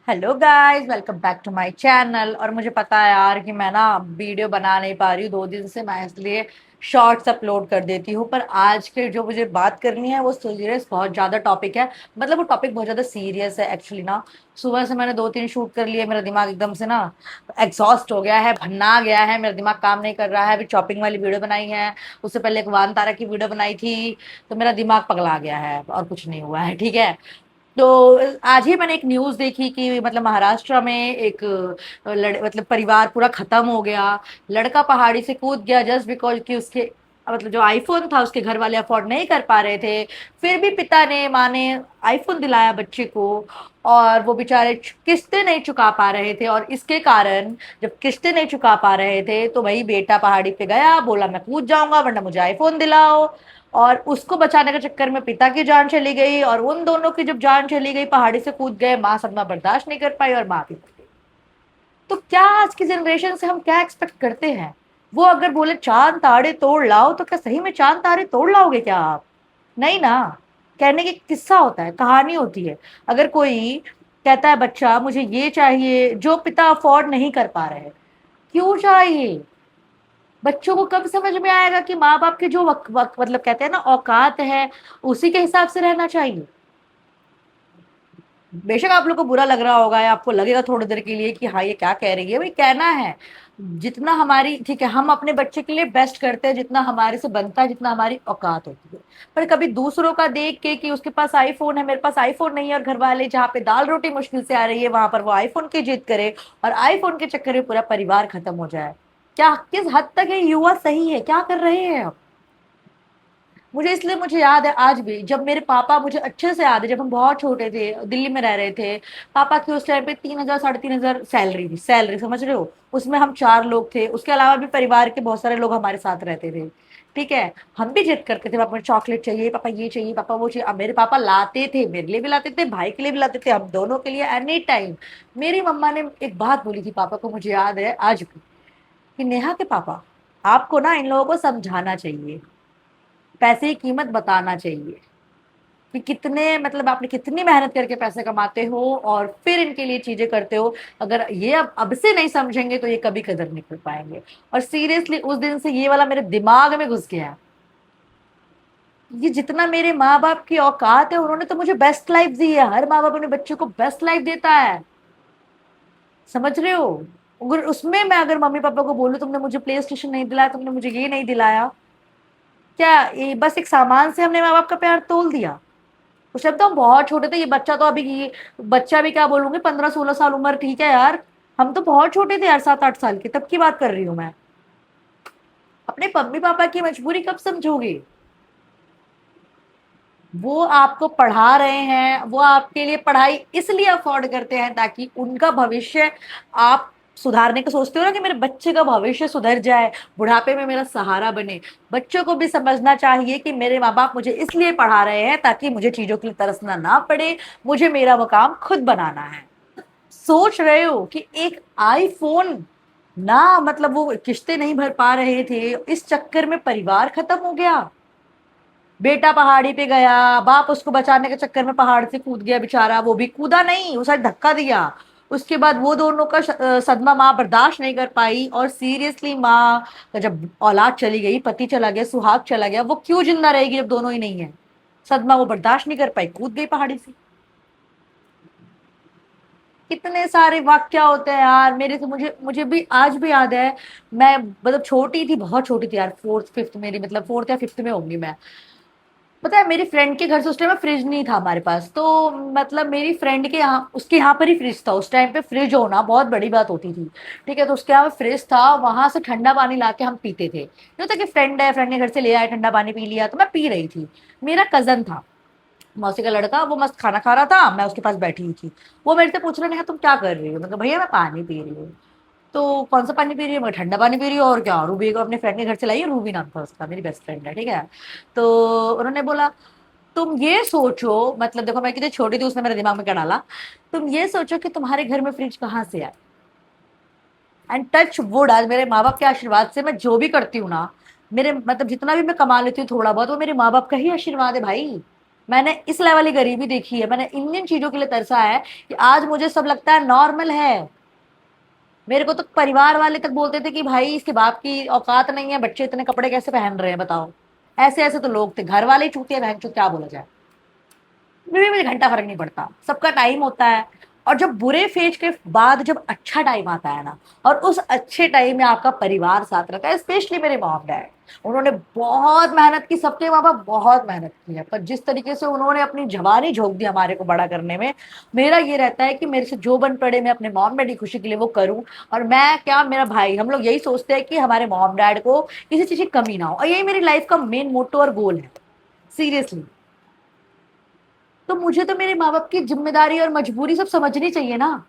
Hello guys, welcome back to my channel. और मुझे पता है यार कि मैं ना वीडियो बना नहीं पा रही हूँ 2 दिन से। मैं इसलिए शॉर्ट्स अपलोड कर देती हूँ, पर आज के जो मुझे बात करनी है वो सीरियस बहुत ज़्यादा टॉपिक है। मतलब वो टॉपिक बहुत ज़्यादा सीरियस है एक्चुअली ना। सुबह से मैंने 2-3 शूट कर लिए, मेरा दिमाग एकदम से ना एग्जॉस्ट हो गया है, भन्ना गया है, मेरा दिमाग काम नहीं कर रहा है। अभी चॉपिंग वाली वीडियो बनाई है, उससे पहले एक वान तारा की वीडियो बनाई थी, तो मेरा दिमाग पगला गया है और कुछ नहीं हुआ है, ठीक है। तो आज ही मैंने एक न्यूज़ देखी कि मतलब महाराष्ट्र में एक मतलब परिवार पूरा खत्म हो गया। लड़का पहाड़ी से कूद गया जस्ट बिकॉज कि उसके मतलब जो आईफोन था उसके घर वाले अफोर्ड नहीं कर पा रहे थे। फिर भी पिता ने माँ ने आईफोन दिलाया बच्चे को, और वो बेचारे किस्तें नहीं चुका पा रहे थे। और इसके कारण जब किस्तें नहीं चुका पा रहे थे तो भाई बेटा पहाड़ी पे गया, बोला मैं कूद जाऊंगा वरना मुझे आईफोन दिलाओ। और उसको बचाने के चक्कर में पिता की जान चली गई, और उन दोनों की जब जान चली गई पहाड़ी से कूद गए, माँ सदमा बर्दाश्त नहीं कर पाई और माँ भी मर गई। तो क्या आज की जनरेशन से हम क्या एक्सपेक्ट करते हैं? वो अगर बोले चांद तारे तोड़ लाओ तो क्या सही में चांद तारे तोड़ लाओगे क्या आप? नहीं ना। कहने की किस्सा होता है, कहानी होती है। अगर कोई कहता है बच्चा मुझे ये चाहिए जो पिता अफोर्ड नहीं कर पा रहे हैं, क्यों चाहिए? बच्चों को कब समझ में आएगा कि माँ बाप के जो मतलब कहते हैं ना औकात है, उसी के हिसाब से रहना चाहिए। बेशक आप लोग को बुरा लग रहा होगा या आपको लगेगा थोड़ी देर के लिए कि हाँ ये क्या कह रही है, भाई कहना है जितना हमारी ठीक है, हम अपने बच्चे के लिए बेस्ट करते हैं जितना हमारे से बनता है, जितना हमारी औकात होती है। पर कभी दूसरों का देख के कि उसके पास आईफोन है, मेरे पास आईफोन नहीं है, और घर वाले जहाँ पे दाल रोटी मुश्किल से आ रही है वहां पर वो आईफोन की जिद करे, और आईफोन के चक्कर में पूरा परिवार खत्म हो जाए। क्या किस हद तक ये युवा सही है? क्या कर रहे हैं अब? मुझे इसलिए मुझे याद है आज भी, जब मेरे पापा, मुझे अच्छे से याद है जब हम बहुत छोटे थे दिल्ली में रह रहे थे, पापा की उस टाइम पे 3,000 3,500 सैलरी थी, सैलरी समझ रहे हो? उसमें हम 4 लोग थे, उसके अलावा भी परिवार के बहुत सारे लोग हमारे साथ रहते थे। ठीक है। हम भी जिद करते थे, पापा मुझे चॉकलेट चाहिए, पापा ये चाहिए, पापा वो चाहिए। अब मेरे पापा लाते थे, मेरे लिए भी लाते थे, भाई के लिए भी लाते थे, हम दोनों के लिए एनी टाइम। मेरी मम्मा ने एक बात बोली थी पापा को, मुझे याद है आज भी, कि नेहा के पापा, आपको ना इन लोगों को समझाना चाहिए, पैसे की कीमत बताना चाहिए कि कितने मतलब आपने कितनी मेहनत करके पैसे कमाते हो और फिर इनके लिए चीजें करते हो। अगर ये अब से नहीं समझेंगे तो ये कभी कदर नहीं कर पाएंगे। और सीरियसली उस दिन से ये वाला मेरे दिमाग में घुस गया है। ये जितना मेरे माँ बाप की औकात है, उन्होंने तो मुझे बेस्ट लाइफ दी है। हर माँ बाप अपने बच्चों को बेस्ट लाइफ देता है, समझ रहे हो? अगर उसमें मैं अगर मम्मी पापा को बोलूं तुमने मुझे प्ले स्टेशन नहीं दिलाया, तुमने मुझे ये नहीं दिलाया, क्या ये बस एक सामान से हमने माँ बाप का प्यार तोल दिया? उस टाइम तो हम बहुत छोटे थे, ये बच्चा तो अभी ये बच्चा भी क्या बोलूंगी, 15-16 साल उम्र, ठीक है यार। हम तो बहुत छोटे थे यार, 7-8 साल के, तब की बात कर रही हूँ मैं। अपने मम्मी पापा की मजबूरी कब समझोगे? वो आपको पढ़ा रहे हैं, वो आपके लिए पढ़ाई इसलिए अफोर्ड करते हैं ताकि उनका भविष्य आप सुधारने का सोचते हो ना, कि मेरे बच्चे का भविष्य सुधर जाए, बुढ़ापे में मेरा सहारा बने। बच्चों को भी समझना चाहिए कि मेरे माँ बाप मुझे इसलिए पढ़ा रहे हैं ताकि मुझे चीजों के लिए तरसना ना पड़े, मुझे मेरा मकाम खुद बनाना है। सोच रहे हो कि एक आईफोन ना, मतलब वो किस्तें नहीं भर पा रहे थे, इस चक्कर में परिवार खत्म हो गया। बेटा पहाड़ी पे गया, बाप उसको बचाने के चक्कर में पहाड़ से कूद गया, बेचारा वो भी कूदा नहीं, उसे धक्का दिया। उसके बाद वो दोनों का सदमा माँ बर्दाश्त नहीं कर पाई, और सीरियसली माँ का जब औलाद चली गई, पति चला गया, सुहाग चला गया, वो क्यों जिंदा रहेगी जब दोनों ही नहीं है? सदमा वो बर्दाश्त नहीं कर पाई, कूद गई पहाड़ी से। कितने सारे वाक्या होते हैं यार मेरे से, मुझे मुझे भी आज भी याद है। मैं मतलब छोटी थी, बहुत छोटी थी यार, फोर्थ फिफ्थ, मेरी मतलब फोर्थ या फिफ्थ में होंगी मैं। पता है मेरी फ्रेंड के घर से उस टाइम में फ्रिज नहीं था हमारे पास, तो मतलब मेरी फ्रेंड के यहाँ, उसके यहाँ पर ही फ्रिज था। उस टाइम पे फ्रिज होना बहुत बड़ी बात होती थी। ठीक है, तो उसके यहाँ फ्रिज था, वहां से ठंडा पानी ला के हम पीते थे। नहीं था कि फ्रेंड है, फ्रेंड ने घर से ले आया, ठंडा पानी पी लिया, तो मैं पी रही थी। मेरा कजन था, मौसी का लड़का, वो मस्त खाना खा रहा था, मैं उसके पास बैठी हुई थी। वो मेरे से पूछ रहे हैं तुम क्या कर रही हो? मैं कहा भैया मैं पानी पी रही हूँ। तो कौन सा पानी पी रही है? मैं ठंडा पानी पी रही हूँ, और क्या, रूबी को अपने फ्रेंड के घर से लाई है, रूबी नाम था उसका, मेरी बेस्ट फ्रेंड है, ठीक है। तो उन्होंने बोला तुम ये सोचो, मतलब देखो मैं कितनी छोटी थी, उसने मेरे दिमाग में क्या डाला, तुम ये सोचो कि तुम्हारे घर में फ्रिज कहाँ से आए। एंड टच वुड, आज मेरे माँ बाप के आशीर्वाद से मैं जो भी करती हूँ ना, मेरे मतलब जितना भी मैं कमा लेती हूँ थोड़ा बहुत, वो मेरे माँ बाप का ही आशीर्वाद है भाई। मैंने इस लेवल की गरीबी देखी है, मैंने इन चीजों के लिए तरसा है कि आज मुझे सब लगता है नॉर्मल है। मेरे को तो परिवार वाले तक बोलते थे कि भाई इसके बाप की औकात नहीं है, बच्चे इतने कपड़े कैसे पहन रहे हैं बताओ। ऐसे ऐसे तो लोग थे, घर वाले ही चूतिया बहन चो, क्या बोला जाए। मुझे मुझे घंटा फर्क नहीं पड़ता, सबका टाइम होता है। और जब बुरे फेज के बाद जब अच्छा टाइम आता है ना, और उस अच्छे टाइम में आपका परिवार साथ रहता है, स्पेशली मेरे मॉम डैड, उन्होंने बहुत मेहनत की, सबके माँ बाप बहुत मेहनत की है, पर जिस तरीके से उन्होंने अपनी जवानी झोंक दी हमारे को बड़ा करने में, मेरा ये रहता है कि मेरे से जो बन पड़े मैं अपने मॉम डैड की खुशी के लिए वो करूं। और मैं क्या, मेरा भाई, हम लोग यही सोचते हैं कि हमारे मॉम डैड को किसी चीज की कमी ना हो, और यही मेरी लाइफ का मेन मोटो और गोल है, सीरियसली। तो मुझे तो मेरे माँ बाप की जिम्मेदारी और मजबूरी सब समझनी चाहिए ना,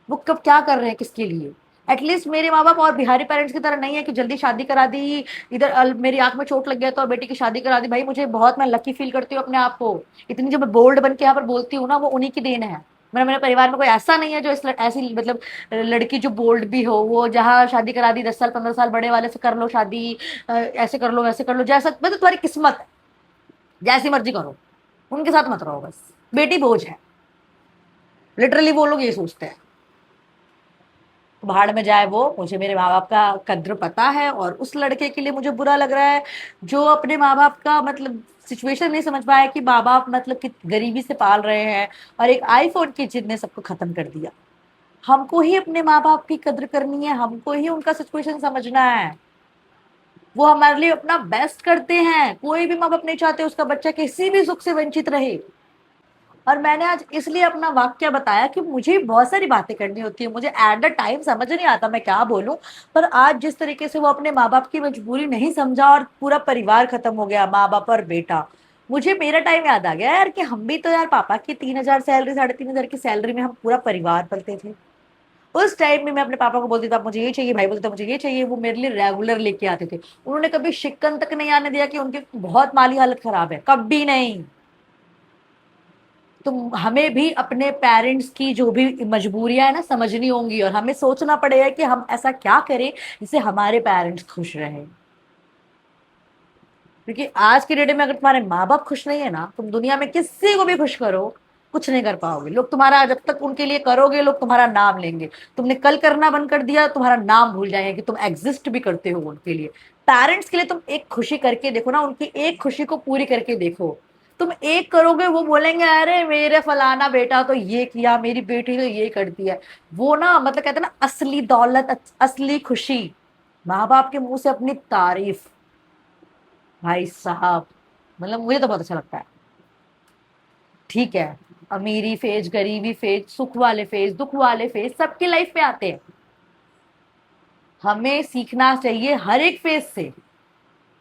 वो कब क्या कर रहे हैं किसके लिए। एटलीस्ट मेरे माँ बाप और बिहारी पेरेंट्स की तरह नहीं है कि जल्दी शादी करा दी, इधर मेरी आंख में चोट लग गया तो बेटी की शादी करा दी। भाई मुझे बहुत, मैं लकी फील करती हूँ अपने आप को, इतनी जब मैं बोल्ड बन के यहाँ पर बोलती हूँ ना, वो उन्हीं की देन है। मेरा मेरे परिवार में कोई ऐसा नहीं है जो ऐसी मतलब लड़की जो बोल्ड भी हो, वो जहाँ शादी करा दी 10 साल 15 साल बड़े वाले से कर लो शादी, ऐसे कर लो वैसे कर लो, जैसा मतलब तुम्हारी किस्मत है, जैसी मर्जी करो, उनके साथ मत रहो बस, बेटी बोझ है। लिटरली वो लोग ये सोचते हैं। भाड़ में जाए वो, मुझे मेरे माँ बाप का कद्र पता है, और उस लड़के के लिए मुझे बुरा लग रहा है जो अपने माँ बाप का मतलब सिचुएशन नहीं समझ पाया कि माँ बाप मतलब कि गरीबी से पाल रहे हैं, और एक आईफोन की जिद ने सबको खत्म कर दिया। हमको ही अपने माँ बाप की कद्र करनी है, हमको ही उनका सिचुएशन समझना है। वो हमारे लिए अपना बेस्ट करते हैं, कोई भी माँ बाप नहीं चाहते उसका बच्चा किसी भी सुख से वंचित रहे। और मैंने आज इसलिए अपना वाक्य बताया कि मुझे बहुत सारी बातें करनी होती है, मुझे एट द टाइम समझ नहीं आता मैं क्या बोलूं। पर आज जिस तरीके से वो अपने माँ बाप की मजबूरी नहीं समझा और पूरा परिवार खत्म हो गया, माँ बाप और बेटा, मुझे मेरा टाइम याद आ गया यार कि हम भी तो यार पापा की 3,000 सैलरी, 3,500 की सैलरी में हम पूरा परिवार पलते थे। उस टाइम में मैं अपने पापा को बोलती थी आप मुझे ये चाहिए, भाई बोलते थे मुझे ये चाहिए, वो मेरे लिए रेगुलर लेके आते थे। उन्होंने कभी शिक्कन तक नहीं आने दिया कि उनकी बहुत माली हालत खराब है, कभी नहीं। तो हमें भी अपने पेरेंट्स की जो भी मजबूरियां है ना समझनी होंगी, और हमें सोचना पड़ेगा कि हम ऐसा क्या करें जिससे हमारे पेरेंट्स खुश रहें। क्योंकि आज के डेट में अगर तुम्हारे माँ बाप खुश नहीं है ना, तुम दुनिया में किसी को भी खुश करो, कुछ नहीं कर पाओगे। लोग तुम्हारा जब तक उनके लिए करोगे, लोग तुम्हारा नाम लेंगे। तुमने कल करना बंद कर दिया, तुम्हारा नाम भूल जाएंगे कि तुम एग्जिस्ट भी करते हो उनके लिए। पेरेंट्स के लिए तुम एक खुशी करके देखो ना, उनकी एक खुशी को पूरी करके देखो। तुम एक करोगे, वो बोलेंगे अरे मेरे फलाना बेटा तो ये किया, मेरी बेटी तो ये करती है। वो ना मतलब कहते हैं ना, असली दौलत, असली खुशी, माँ बाप के मुंह से अपनी तारीफ। भाई साहब, मतलब मुझे तो बहुत अच्छा लगता है। ठीक है, अमीरी फेज, गरीबी फेज, सुख वाले फेज, दुख वाले फेज सबकी लाइफ में आते हैं। हमें सीखना चाहिए हर एक फेज से,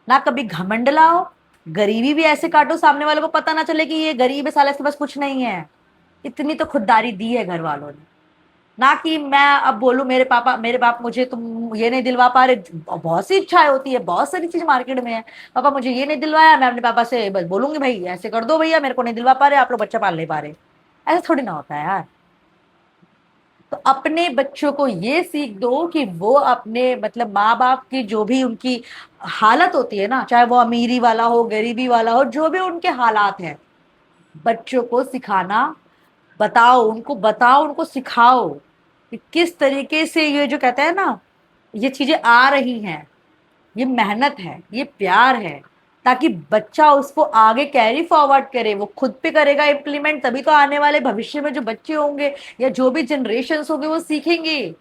ना कभी घमंड लाओ, गरीबी भी ऐसे काटो सामने वालों को पता ना चले कि ये गरीब है साले, इसके पास कुछ नहीं है। इतनी तो खुददारी दी है घर वालों ने। ना कि मैं अब बोलूं मेरे पापा, मेरे बाप मुझे तुम ये नहीं दिलवा पा रहे। बहुत सी इच्छाएं होती है, बहुत सारी चीज मार्केट में है, पापा मुझे ये नहीं दिलवाया, मैं अपने पापा से बस बोलूंगी भाई ऐसे कर दो भैया, मेरे को नहीं दिलवा पा रहे, आप लोग बच्चा पाल नहीं पा रहे। ऐसा थोड़ी ना होता है यार। तो अपने बच्चों को ये सीख दो कि वो अपने मतलब माँ बाप की जो भी उनकी हालत होती है ना, चाहे वो अमीरी वाला हो, गरीबी वाला हो, जो भी उनके हालात हैं, बच्चों को सिखाना, बताओ उनको, बताओ उनको, सिखाओ कि किस तरीके से ये जो कहते हैं ना, ये चीजें आ रही हैं, ये मेहनत है, ये प्यार है, ताकि बच्चा उसको आगे कैरी फॉरवर्ड करे, वो खुद पे करेगा इम्प्लीमेंट, तभी तो आने वाले भविष्य में जो बच्चे होंगे या जो भी जनरेशन होंगे वो सीखेंगे।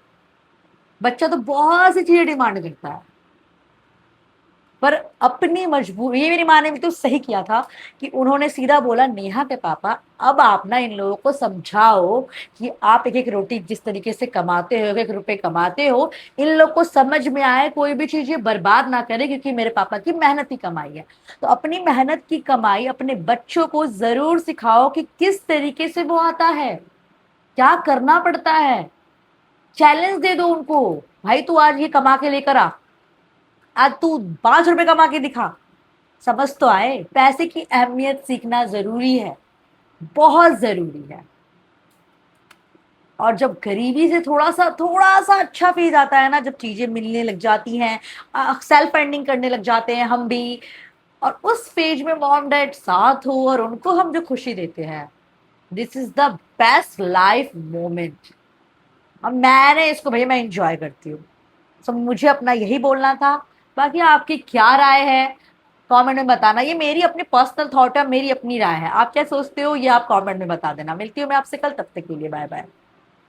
बच्चा तो बहुत सी चीजें डिमांड करता है, पर अपनी मजबूरी, ये मेरी माँ ने भी तो सही किया था कि उन्होंने सीधा बोला नेहा के पापा, अब आप ना इन लोगों को समझाओ कि आप एक एक रोटी जिस तरीके से कमाते हो, एक एक रुपए कमाते हो, इन लोग को समझ में आए, कोई भी चीज ये बर्बाद ना करे, क्योंकि मेरे पापा की मेहनत की कमाई है। तो अपनी मेहनत की कमाई अपने बच्चों को जरूर सिखाओ कि किस तरीके से वो आता है, क्या करना पड़ता है। चैलेंज दे दो उनको, भाई तू आज ये कमा के लेकर आ, आज तू 5 रुपए कमा के दिखा। समझ तो आए, पैसे की अहमियत सीखना जरूरी है, बहुत जरूरी है। और जब गरीबी से थोड़ा सा अच्छा फेज आता है ना, जब चीजें मिलने लग जाती हैं, सेल्फ अर्निंग करने लग जाते हैं हम भी, और उस फेज में मॉम डैड साथ हो और उनको हम जो खुशी देते हैं, this is the best life moment. अब मैंने इसको भैया मैं इंजॉय करती हूँ। सो मुझे अपना यही बोलना था। बाकी आपकी क्या राय है कमेंट में बताना। ये मेरी अपनी पर्सनल थॉट है, मेरी अपनी राय है। आप क्या सोचते हो ये आप कमेंट में बता देना। मिलती हूँ मैं आपसे कल, तब तक के लिए बाय बाय।